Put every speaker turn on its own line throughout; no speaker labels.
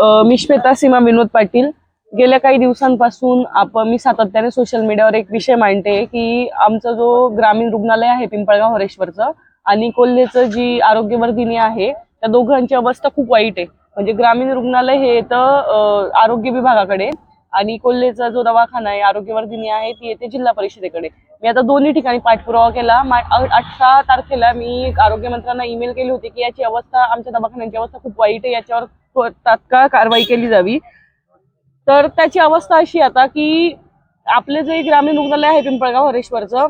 मी श्वेता सीमा विनोद पाटील. गेल्या काही दिवसांपासून मी सातत्याने सोशल मीडियावर एक विषय मांडते की आमचा जो ग्रामीण रुग्णालय आहे पिंपळगाव हरेश्वरचं आणि कोल्हेचं जी आरोग्यवर्धिनी आहे त्या दोघांची अवस्था खूप वाईट आहे. म्हणजे ग्रामीण रुग्णालय हे येतं आरोग्य विभागाकडे आणि कोल्हेचा जो दवाखाना आहे आरोग्यवर्धिनी आहे ती येते जिल्हा परिषदेकडे. मी आता दोन्ही ठिकाणी पाठपुरावा केला. 18 तारखेला मी आरोग्यमंत्र्यांना ईमेल केली होती की याची अवस्था, आमच्या दवाखान्यांची अवस्था खूप वाईट आहे, याच्यावर तात्काळ कारवाई केली जावी. तर त्याची अवस्था अशी आता की आपले जे ग्रामीण रुग्णालय आहे पिंपळगाव हरेश्वरचं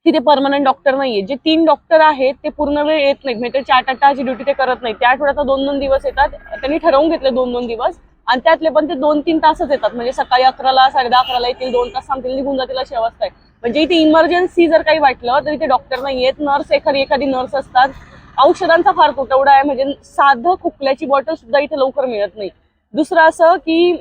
तिथे परमनंट डॉक्टर नाहीये. जे 3 डॉक्टर आहेत ते पूर्ण वेळ येत नाहीत, म्हणजे 4 तासाची ड्युटी ते करत नाहीत. त्या आठवड्यात 2-2 दिवस येतात. त्यांनी ठरवून घेतले 2-2 दिवस आणि त्यातले पण ते 2-3 तासच येतात. म्हणजे सकाळी 11ला 10:30 येतील, 2 तास थांबतील, निघून जातील अशी अवस्था आहे. म्हणजे इथे इमर्जन्सी जर काही वाटलं तर इथे डॉक्टर नाहीयेत. नर्स एखादी नर्स असतात. औषधांचा फार तुटवडा आहे. म्हणजे साधं खोकल्याची बॉटल सुद्धा इथे लवकर मिळत नाही. दुसरं असं की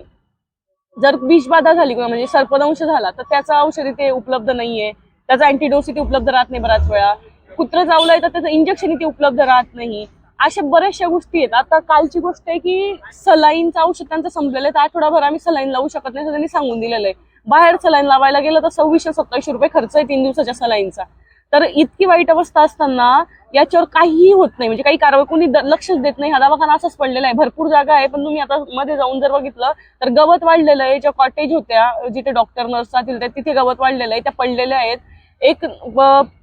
जर विषबाधा झाली किंवा म्हणजे सर्पदंश झाला तर त्याचं औषध इथे उपलब्ध नाहीये. त्याचा अँटीडोस इथे उपलब्ध राहत नाही. बऱ्याच वेळा कुत्र चावलंय तर त्याचं इंजेक्शन इथे उपलब्ध राहत नाही. अशा बऱ्याचशा गोष्टी आहेत. आता कालची गोष्ट आहे की सलाईनचं औषध त्यांचं संपलेलं आहे तर आठवडाभर आम्ही सलाईन लावू शकत नाही असं त्यांनी सांगून दिलेलं आहे. बाहेर सलाईन लावायला गेलं तर 2600-2700 रुपये खर्च आहे 3 दिवसाच्या सलाईनचा. तर इतकी वाईट अवस्था असताना याच्यावर काहीही होत नाही. म्हणजे काही कारवाई कोणी लक्षच देत नाही. हा दवाखाना असाच पडलेला आहे. भरपूर जागा आहे पण तुम्ही आता मध्ये जाऊन जर बघितलं तर गवत वाढलेलं आहे. ज्या कॉटेज होत्या जिथे डॉक्टर नर्स जातील तिथे गवत वाढलेलं आहे, त्या पडलेल्या आहेत. एक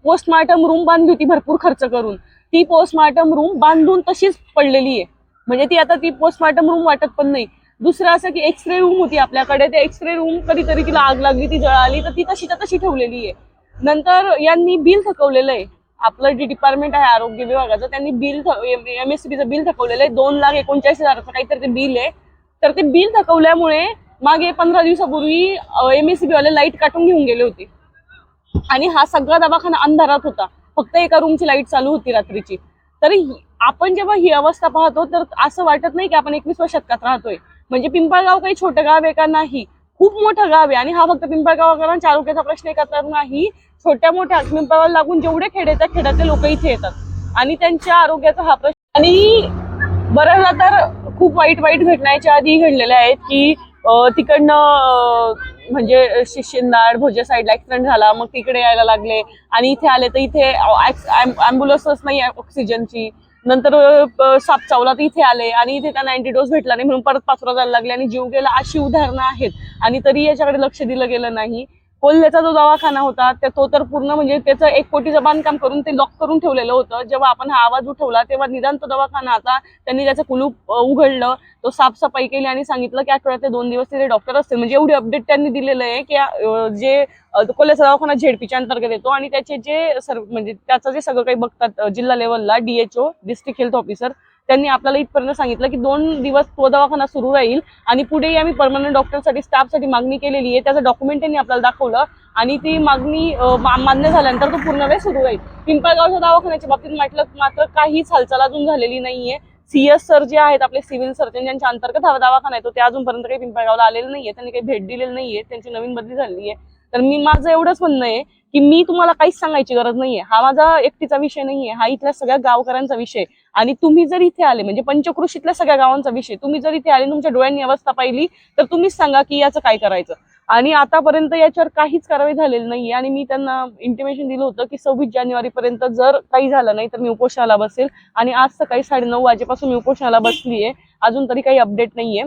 पोस्टमार्टम रूम बांधली होती भरपूर खर्च करून, ती पोस्टमार्टम रूम बांधून तशीच पडलेली आहे. म्हणजे ती पोस्टमार्टम रूम वाटत पण नाही. दुसरं असं की एक्सरे रूम होती आपल्याकडे, ते एक्सरे रूम कधीतरी तिला आग लागली, ती जळाली तर ती तशी ठेवलेली आहे. नंतर यांनी बिल थकवलेलं आहे. आपलं जे डिपार्टमेंट आहे आरोग्य विभागाचं त्यांनी बिल MSCBचं बिल थकवलेलं आहे. 2,49,000 काहीतरी ते बिल आहे. तर ते बिल थकवल्यामुळे मागे 15 दिवसापूर्वी MSCB वाले लाईट काटून घेऊन गेले होते आणि हा सगळा दवाखाना अंधारात होता. फक्त एका रूमची लाईट चालू होती रात्रीची. तरी आपण जेव्हा ही अवस्था पाहतो तर असं वाटत नाही की आपण 21व्या शतकात राहतोय. म्हणजे पिंपळगाव काही छोटं गाव आहे का? नाही, खूप मोठं गाव आहे. आणि हा फक्त पिंपळगावकरांच्या आरोग्याचा प्रश्न आहे का? तर नाही. छोट्या मोठ्या पिंपळगाव लागून जेवढे खेडे आहेत त्या खेड्यातले लोक इथे येतात आणि त्यांच्या आरोग्याचा हा प्रश्न. आणि बऱ्याचदा तर खूप वाईट घटना याच्या आधी घडलेल्या आहेत की तिकडनं म्हणजे शिंदाड भोजे साईडला ऍक्सिडेंट झाला, मग तिकडे यायला लागले आणि इथे आले तर इथे ॲम्ब्युलन्सच नाही ऑक्सिजनची. नंतर साप चावला तर इथे आले आणि इथे त्यांना अँटीडोस भेटला नाही म्हणून परत पाचोरा जायला लागले आणि जीव गेला. अशी उदाहरणं आहेत आणि तरी याच्याकडे लक्ष दिलं गेलं नाही. कोल्हेचा जो दवाखाना होता तो तर पूर्ण म्हणजे त्याचं 1 कोटीचं बांधकाम करून ते लॉक करून ठेवलेलं होतं. जेव्हा आपण हा आवाज उठवला तेव्हा निदान तो दवाखाना आता त्यांनी त्याचं कुलूप उघडलं, तो साफसफाई केली आणि सांगितलं की आठवड्यातले 2 दिवस तिथे डॉक्टर असतील. म्हणजे एवढी अपडेट त्यांनी दिलेलं आहे की जे कोल्ह्याचा दवाखाना झेडपीच्या अंतर्गत येतो आणि त्याचे जे म्हणजे त्याचं जे सगळं काही बघतात जिल्हा लेवलला DHO डिस्ट्रिक्ट हेल्थ ऑफिसर त्यांनी आपल्याला इथपर्यंत सांगितलं की 2 दिवस तो दवाखाना सुरू राहील आणि पुढेही आम्ही परमनंट डॉक्टरसाठी स्टाफसाठी मागणी केलेली आहे. त्याचं डॉक्युमेंट त्यांनी आपल्याला दाखवलं आणि ती मागणी मान्य झाल्यानंतर तो पूर्ण वेळ सुरू राहील. पिंपळगावच्या दवाखान्याच्या बाबतीत मात्र काहीच हालचाल अजून झालेली नाहीये. CS सर जे आहेत आपले सिव्हिल सर्जन ज्यांच्या अंतर्गत हा दवाखाना येतो ते अजूनपर्यंत काही पिंपळगावला आलेले नाहीये. त्यांनी काही भेट दिलेली नाहीये. त्यांची नवीन बदली झालेली आहे. तर माझं एवढंच म्हणणं आहे की मी तुम्हाला काहीच सांगायची गरज नाहीये. हा माझा एकटीचा विषय नाहीये, हा इथल्या सगळ्या गावकऱ्यांचा विषय. आणि तुम्ही जर इथे आले म्हणजे पंचक्रोशीतल्या सगळ्या गावांचा विषय, तुम्ही जर इथे आले तुमच्या डोळ्यांनी अवस्था पाहिली तर तुम्हीच सांगा की याचं काय करायचं. आणि आतापर्यंत याच्यावर काहीच कारवाई झालेली नाहीये आणि मी त्यांना इंटिमेशन दिलं होतं की 26 जानेवारीपर्यंत जर काही झालं नाही तर मी उपोषणाला बसेल. आणि आज सकाळी 9:30 वाजेपासून मी उपोषणाला बसलीये. अजून तरी काही अपडेट नाहीये.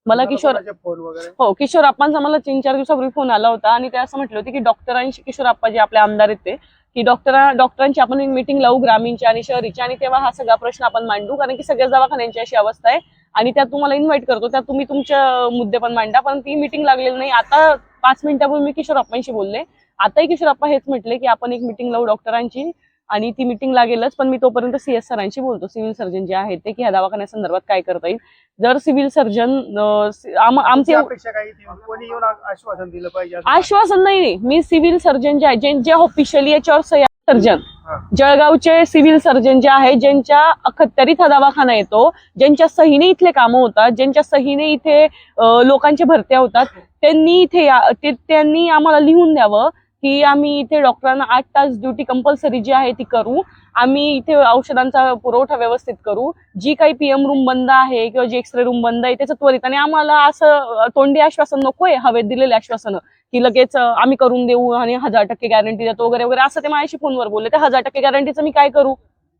मला किशोर आप्पांचा मला 3-4 दिवसापूर्वी फोन आला होता आणि ते असं म्हटले होते की डॉक्टरांशी, किशोर आप्पा जे आपले आमदार आहेत ते, की डॉक्टरांची आपण एक मीटिंग लावू ग्रामीणची आणि शहरीची आणि तेव्हा हा सगळा प्रश्न आपण मांडू. कारण की सगळ्याच दवाखान्यांची अशी अवस्था आहे आणि त्यात तुम्हाला इन्व्हाइट करतो, त्यात तुम्ही तुमचे मुद्दे पण मांडा. पण ती मीटिंग लागलेली नाही. आता 5 मिनिटापूर्वी मी किशोर आप्पांशी बोलले. आताही किशोर आप्पा हेच म्हटले की आपण एक मीटिंग लावू डॉक्टरांची आणि ती मीटिंग लागेलच. पण मी तोपर्यंत CS सरांशी बोलतो, सिव्हिल सर्जन जे आहेत ते, की ह्या दवाखान्यासंदर्भात काय करता येईल. जर सिव्हिल सर्जन आमचे
आश्वासन दिलं पाहिजे.
आश्वासन नाही, मी सिव्हिल सर्जन जे आहे जे ऑफिशियली याच्यावर सर्जन जळगावचे सिव्हिल सर्जन जे आहे ज्यांच्या अखत्यारीत हा दवाखाना येतो, ज्यांच्या सहीने इथले कामं होतात, ज्यांच्या सहीने इथे लोकांच्या भरत्या होतात, त्यांनी आम्हाला लिहून द्यावं की आम्ही इथे डॉक्टरांना 8 तास ड्युटी कंपल्सरी जी आहे ती करू, आम्ही इथे औषधांचा पुरवठा व्यवस्थित करू, जी काही पीएम रूम बंद आहे किंवा जी एक्सरे रूम बंद आहे त्याचं त्वरित, आणि आम्हाला असं तोंडी आश्वासन नकोय, हवेत दिलेले आश्वासन की लगेच आम्ही करून देऊ आणि 1000% गॅरंटी देतो वगैरे वगैरे, असं ते माझ्याशी फोनवर बोलले. त्या 1000% गॅरंटीचं मी काय करू?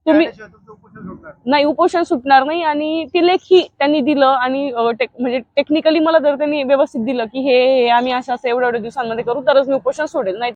तुम्ही
त्याशिवाय तुमचं उपोषण सुटणार.
नाही, उपोषण सुटणार नाही. आणि ती लेखी त्यांनी दिलं आणि म्हणजे टेक्निकली मला जर त्यांनी व्यवस्थित दिलं की हे आम्ही असं एवढ्या दिवसांमध्ये करू तरच मी उपोषण सोडेल, नाही